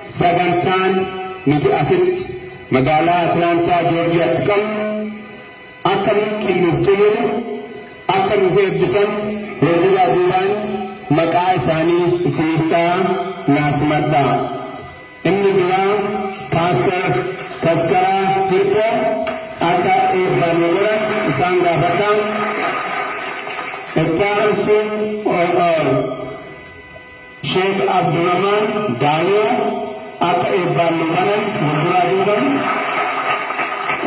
sagantaan nuti asitti magaalaa Atlaantaa Joorjiyaatti qabnu akka nuti nuftunu akka nuti eebbisan walduraa duubaan maqaa isaanii isiniif ta'a naasimadhaa. Inni biraa Paaster Taskaraa Hirkoo akka eebbaan godhan isaan gaafadha. Ittaan sun Sheikh Abdurrahman Daayoo akka eebbaan godhan walduraa duubaan.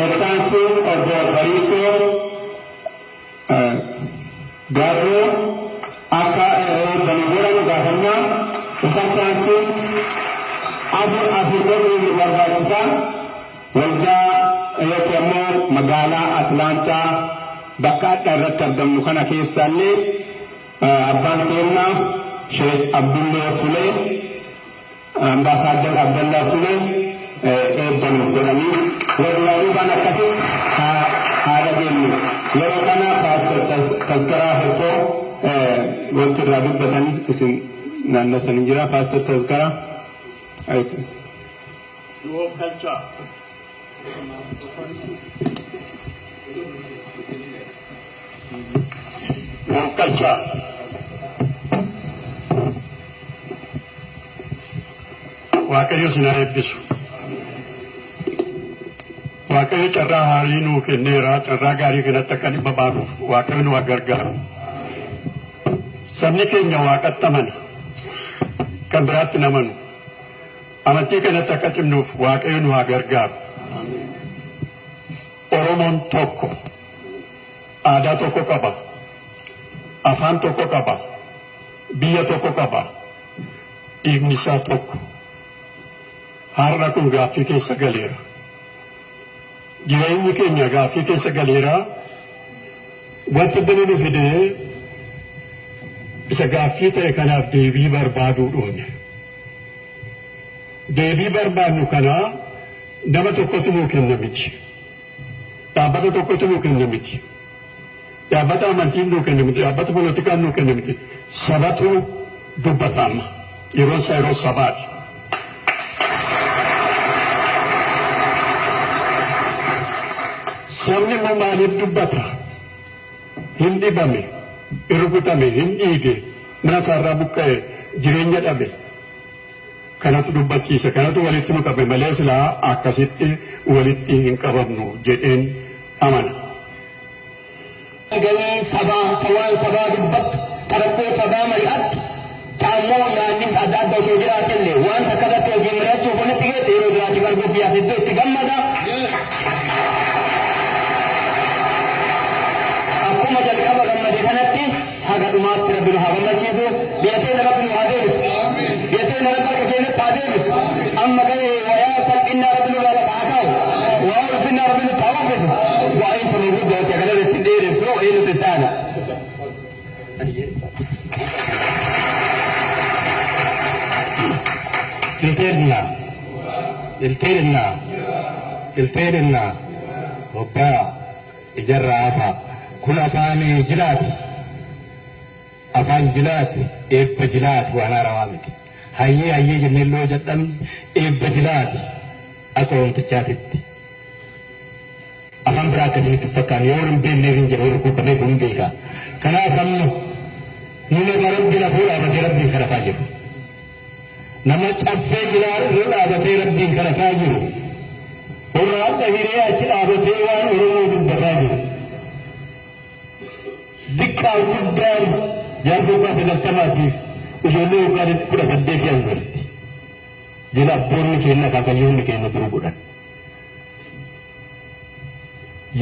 Ittaan sun Obbo Bariisoo Gaarroo akka eebbaan godhan gaafannaa. Isaan taasisun afur godhuun barbaachisaa. Waldaa yookiin immoo magaalaa Atlaantaa bakka adda irratti argamnu kana keessaallee abbaan keenya Sheikh Abdullah Sulee Ambaasaadder Abdallah Sulee eebban godhanii walduraa duubaan akkasitti haala deemnu. Yeroo kana Paaster Taskaraa Hirkoo wanti irraa dubbatan isin naannoo san jira. Paaster Taskaraa Nuuf galchaa. Nuuf galchaa. Waaqayyo sinaa eebbisu. Waaqayyo carraa haarii nuu kenneera. Carraa gaarii kanatti akka dhimma baanuuf Waaqayyo nu gargaaru. Sabni keenya Waaqatti amana. Kan biraatti namanu. Amantii kanatti akka cimnuuf Waaqayyo nu gargaaru. Oromoon tokko aadaa tokko qaba, afaan tokko qaba, biyya tokko qaba, dhiigni isaa tokko. Har'a kun gaaffii keessa galeera. Jireenyi keenya gaaffii keessa galeera. Wanti bani nu fidee isa gaaffii ta'e kanaaf deebii barbaaduu dhoone. Deebii barbaadnu kana nama tokkotu nuu kenna miti. Dhaabbata tokkotu nuu kenna miti. Dhaabbata amantiin nuu kenna miti. Dhaabbata poolitikaan nuu kenna miti. Sabatu dubbatama. Yeroon isaa yeroo sabaati. Sabni immoo maaliif dubbata? Hin dhibame, hin rukutame, hin dhiige, mana isaarraa buqqa'e, jireenya dhabe. Kanatu dubbachiisa, kanatu walitti nu qabe malee silaa akkasitti walitti hin qabamnu jedheen amana. Ganii sabaa tawaan sabaa dubbatu tarakkoo sabaa mari'attu taammoo yaannis adda adda osoo jiraatillee waan takka irratti hojii mirachuuf walitti geette yeroo jiraati arguuf yaaf iddoo itti gammada. Akkuma jalqaba gammade kanatti haga dhumaatti rabbi nu haa gammachiisu. Beeteen rabbi nu haa deebisu. Beeteen rabbi akka keenyatti haa deebisu. Amma gahee wayaa salphina rabbi nu laala haa kaa'u. Waa ulfinna rabbi nu haa uwwisu. Waa inni tuni guddaa akka kana irratti dheeressu eenyutu taana. Ilteedinna obbaa ijarraa hafa kun afaan jilaati. Afaan jilaati eebba jilaati waan haarawaa miti. Hayyee jennee loo jedhamni eebba jilaati akka oromtichaatitti. Afaan biraa akkasinitti fakkaan yoo hin beekneef hin jedhu rukuu kamee kun beeka. Kanaaf amma nama rabbi lafuu dhaabatee rabbiin kadhataa jiru. Nama caffee jiraa dhaabatee rabbiin kadhataa jiru. Warra akka hiree achi dhaabatee waan Oromoo dubbataa jiru. Diqqaan guddaan jaarsa waggaa 90tiif ijoollee waggaa 18 asirratti jila abboonni keenya akaakayyoonni keenya turu godhan.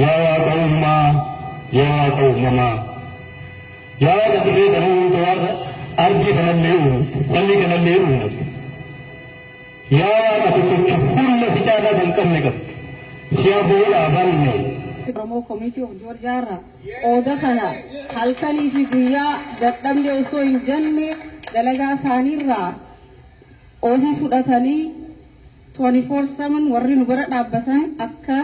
Yaa Waaqa uumaa, yaa Waaqa uumamaa, yaa Waaqa dirree kana uumte, Waaqa argii kanallee uumte, samii kanallee uumte. Yaa Waaqa tokkocha hunda si caalaa kan qabne qabdu. Si abboodaa balne. Oromoo Community of Georgia Oda kana halkanii fi guyyaa dadhabne osoo hin jenne dalagaa isaaniirraa hojii fudhatanii 24/7 warri nu bira dhaabbatan akka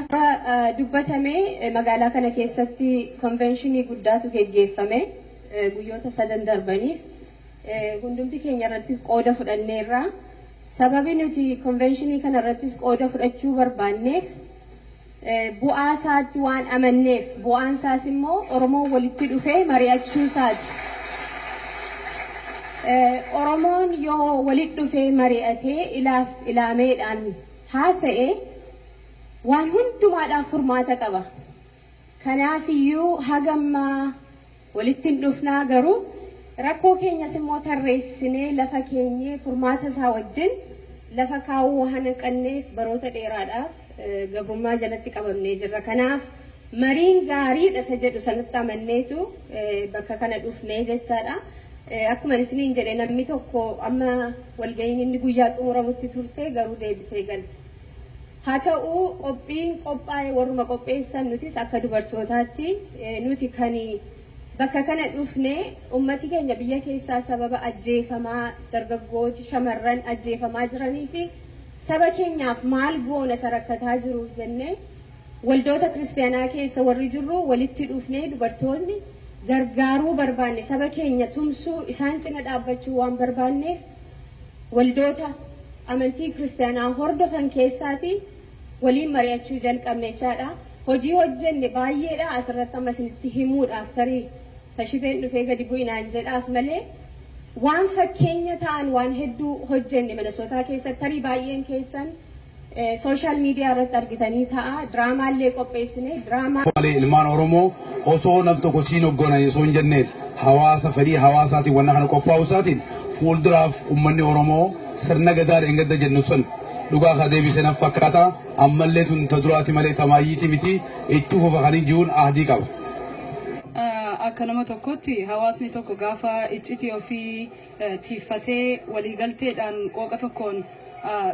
dubbatame magaalaa kana keessatti konvenshinii guddaatu geggeeffame guyyoota 3 darbaniif hundumti keenya irratti qooda fudhanneerra Sababi nuti konvenshinii kanarrattis qooda fudhachuu barbaanneef bu'aa isaatti waan amanneef bu'aan isaas immoo Oromoon walitti dhufee mari'achuu isaati. Oromoon yoo walitti dhufee mari'atee ilaameedhaan haasa'e waan hundumaadhaan furmaata qaba. Kanaafiyyuu hagammaa walitti hin dhufnaa garuu rakkoo keenyas immoo tarreessinee lafa keenyee furmaata isaa wajjin lafa kaawuu hanqanneef baroota dheeraadhaaf gabrummaa jalatti qabamnee jirra. Kanaaf mariin gaariidha isa jedhu sanatti amanneetu bakka kana dhufnee jechaadha. Akkuma isiniin jedhe namni tokko amma walga'iin inni guyyaa xumuramutti turte garuu deebitee galte. Haa ta'u qophiin qophaa'e warruma qopheessan nutis akka dubartootaatti nuti kan bakka kana dhufnee ummati keenya biyya keessaa sababa ajjeefamaa dargaggooti shamarran ajjeefamaa jiranii fi saba keenyaaf maal goona sarakkataa jiruuf jennee waldoota kiristaanaa keessa warri jirru walitti dhufnee dubartoonni gargaaruu barbaanne saba keenya tumsuu isaan cina dhaabbachuu waan barbaanneef waldoota amantii kiristaanaa hordofan keessaati waliin mari'achuu jalqabne jechaadha. Hojii hojjenne baay'eedha asirratti amma isinitti himuudhaaf tarii tashifeen dhufee gadi bu'inaan jedhaaf malee waan fakkeenya ta'an waan hedduu hojjenne Minnesotaa keessatti tarii baay'een keessan sooshaal miidiyaa irratti argitanii ta'a diraamaallee qopheessine diraamaa ilmaan Oromoo osoo nam tokko siin hoggoonan osoo hin jenneen hawaasa fedhii hawaasaatiin wanna kana qophaa'u isaatiin fuulduraaf uummanni Oromoo sirna gadaa dheengada jennu sun dhugaa ka deebisee naf fakkaata ammallee tun ta duraati malee tamaayyiiti miti itti fufa kan jiruun ahdii qaba. Akka nama tokkotti hawaasni tokko gaafa iccitii ofii tiifatee waliigalteedhaan qooqa tokkoon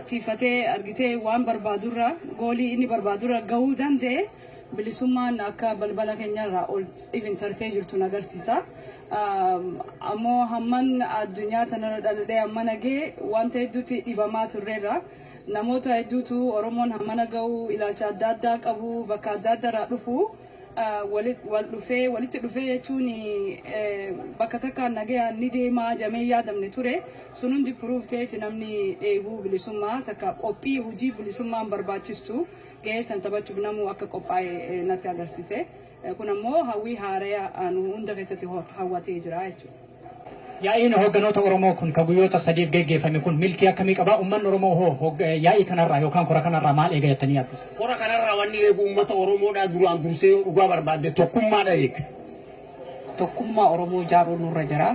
tiifatee argitee waan barbaadurra goolii inni barbaadurra gahuu danda'e bilisummaan akka balbala keenyarraa ol ifintartee jirtu agarsiisa. Ammoo hamman addunyaa tanarra dhaladhee hamma nagee wanta hedduutti dhibamaa turreerra namoota hedduutu Oromoon hammana gahuu ilaalcha adda addaa qabu bakka adda addaarraa dhufu walitti dhufee jechuun bakka takkaan nagayaan ni deemaa jamee yaadamne ture sun hundi puruuf ta'etti namni dheebuu bilisummaa takka qophii hojii bilisummaan barbaachistu gahee san taphachuuf namuu akka qophaa'e natti agarsiise. Kun ammoo hawwii haaraa nu hunda keessatti hawwatee jira jechuudha. Yaa'iin hoogganoota Oromoo kun ka guyyoota sadiif geggeeffame kun milkii akkamii qabaa? Uummanni Oromoo yaa'ii kanarraa yookaan kora kanarraa maal eega jettanii yaaddu? Kora kanarraa wanni eegu uummata Oromoodhaa duraan dursee dhugaa barbaadde tokkummaadha eega. Tokkummaa Oromoo ijaaruun nurra jira.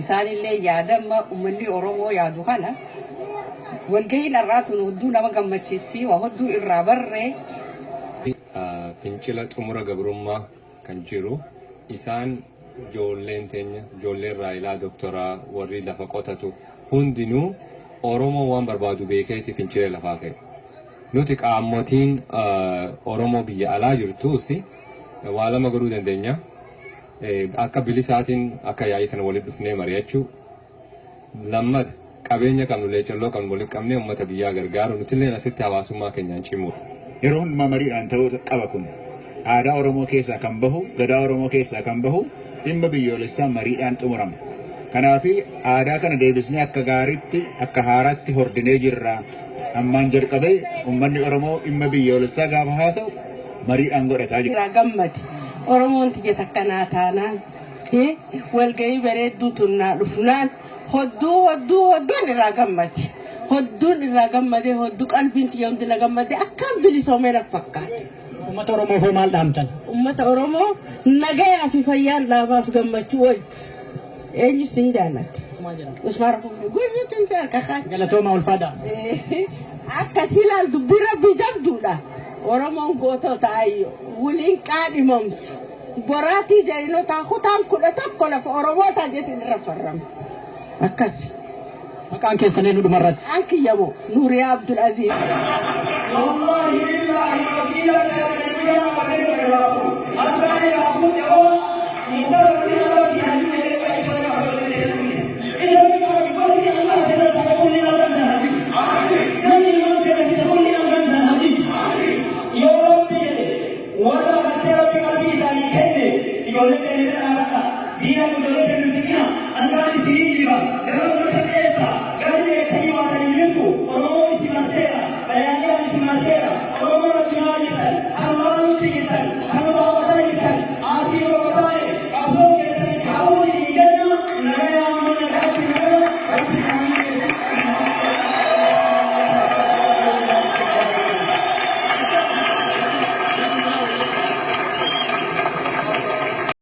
Isaanillee yaadamma uummanni Oromoo yaadu kana walga'iin har'aatuun hedduu nama gammachiisti waa hedduu irraa barree. Fincila xumura gabrummaa kan jiru isaan ijoolleen teenya ijoolleen raayilaa doktoraa warri lafa qotatu hundinuu Oromoo waan barbaadu beekeeti fincila lafaa ka'e. Nuti qaamotiin Oromoo biyya alaa jirtuus waa lama godhuu dandeenya. Akka bilisaatiin akka yaa'ii kana walitti dhufnee mari'achuu. Lammata qabeenya qabnu leecalloo qabnu walitti qabnee uummata biyyaa gargaaru nutillee asitti hawaasummaa keenyaan cimuudha. Yeroo hundumaa mariidhaan ta'uu qaba kun aadaa Oromoo keessaa kan bahu gadaa Oromoo keessaa kan bahu dhimma biyyoolessaa mariidhaan xumurama. Kanaaf aadaa kana deebisnee akka gaariitti akka haaraatti hordinee jirra. Ammaan jalqabee uummanni Oromoo dhimma biyyoolessaa gaafa haasa'u mariidhaan godhataa jira. Gammadi Oromoon tiyya takkanaa taanaan walga'ii bareedduu tunnaa dhufnaan hodduun irraa gammadi. Hodduun irraa gammadee hodduu qalbiin tiyya hundi na gammadee akkam bilisoomee na fakkaate. Uummata Oromoof maal dhaamtan? Uummata Oromoo nagayaa fi fayyaan dhaabaaf gammachuu wajji. Eenyu sin jaallatti? Usmaan Rafuuf gosoota jaalkakaa. Galatooma ulfaadha. Akkasii laal dubbii rabbii jabduudha. Oromoon gootota ayyo waliin qaadhimamtu. Boraatii jainotaa kutaan 11 lafa Oromootaa jetiin irra farrama. Akkasi. Maqaan keessanii nu dhumarratti. Anki yamo Nuuriyaa Abdul Aziz. Wallahi billahi kabira kabira kabira Gracias.